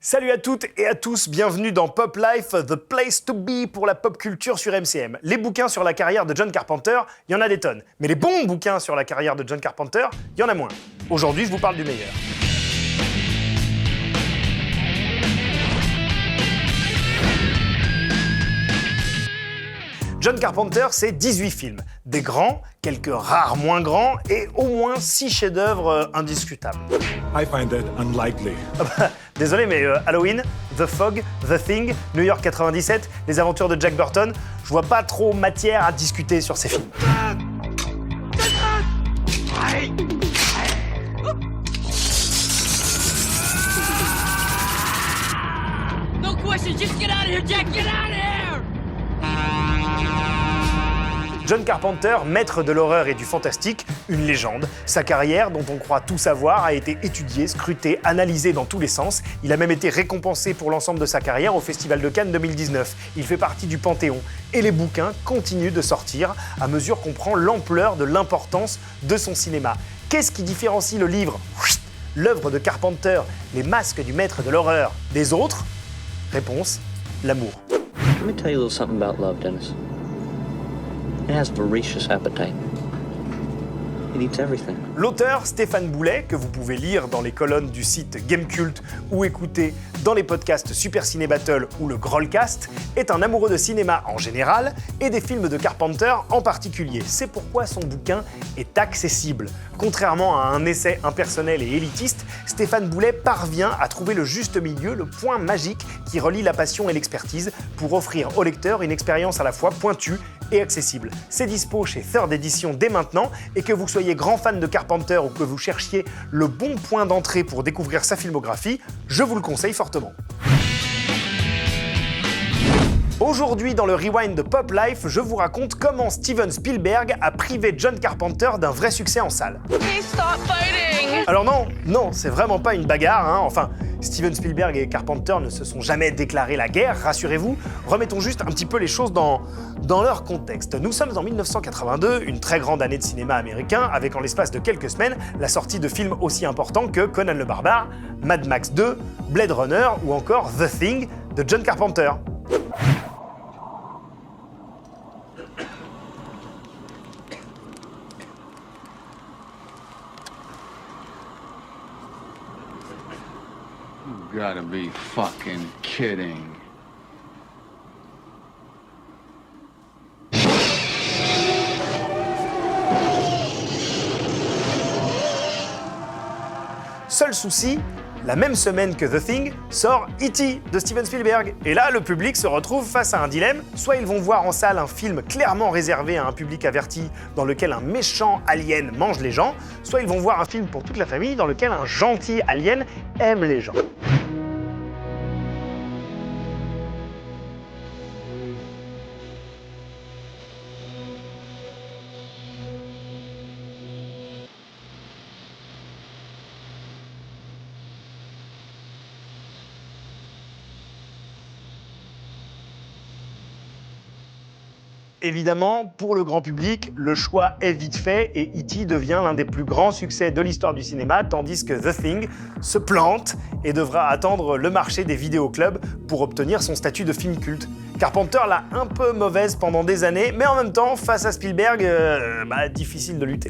Salut à toutes et à tous, bienvenue dans Pop Life, the place to be pour la pop culture sur MCM. Les bouquins sur la carrière de John Carpenter, il y en a des tonnes. Mais les bons bouquins sur la carrière de John Carpenter, il y en a moins. Aujourd'hui, je vous parle du meilleur. John Carpenter, c'est 18 films. Des grands, quelques rares moins grands et au moins 6 chefs-d'œuvre indiscutables. I find that unlikely. Désolé, mais Halloween, The Fog, The Thing, New York 97, Les Aventures de Jack Burton, je vois pas trop matière à discuter sur ces films. No question, just get out of here, Jack, get out of here! John Carpenter, maître de l'horreur et du fantastique, une légende. Sa carrière, dont on croit tout savoir, a été étudiée, scrutée, analysée dans tous les sens. Il a même été récompensé pour l'ensemble de sa carrière au Festival de Cannes 2019. Il fait partie du Panthéon. Et les bouquins continuent de sortir à mesure qu'on prend l'ampleur de l'importance de son cinéma. Qu'est-ce qui différencie le livre, l'œuvre de Carpenter, les masques du maître de l'horreur, des autres? Réponse, l'amour. Let me tell you a little something about love, Dennis. It has voracious appetite. It eats everything. L'auteur Stéphane Boulet, que vous pouvez lire dans les colonnes du site Gamecult ou écouter dans les podcasts Super Ciné Battle ou le Grollcast, est un amoureux de cinéma en général et des films de Carpenter en particulier. C'est pourquoi son bouquin est accessible. Contrairement à un essai impersonnel et élitiste, Stéphane Boulet parvient à trouver le juste milieu, le point magique qui relie la passion et l'expertise pour offrir au lecteur une expérience à la fois pointue et accessible. C'est dispo chez Third Edition dès maintenant et que vous soyez grand fan de Carpenter ou que vous cherchiez le bon point d'entrée pour découvrir sa filmographie, je vous le conseille fortement. Aujourd'hui, dans le Rewind de Pop Life, je vous raconte comment Steven Spielberg a privé John Carpenter d'un vrai succès en salle. Please stop fighting! Alors non, c'est vraiment pas une bagarre, hein. Enfin, Steven Spielberg et Carpenter ne se sont jamais déclaré la guerre, rassurez-vous. Remettons juste un petit peu les choses dans leur contexte. Nous sommes en 1982, une très grande année de cinéma américain, avec en l'espace de quelques semaines la sortie de films aussi importants que Conan le Barbare, Mad Max 2, Blade Runner ou encore The Thing de John Carpenter. You gotta be fucking kidding. Seul souci, la même semaine que The Thing, sort E.T. de Steven Spielberg. Et là, le public se retrouve face à un dilemme. Soit ils vont voir en salle un film clairement réservé à un public averti dans lequel un méchant alien mange les gens, soit ils vont voir un film pour toute la famille dans lequel un gentil alien aime les gens. Évidemment, pour le grand public, le choix est vite fait et E.T. devient l'un des plus grands succès de l'histoire du cinéma, tandis que The Thing se plante et devra attendre le marché des vidéoclubs pour obtenir son statut de film culte. Carpenter l'a un peu mauvaise pendant des années, mais en même temps, face à Spielberg, difficile de lutter.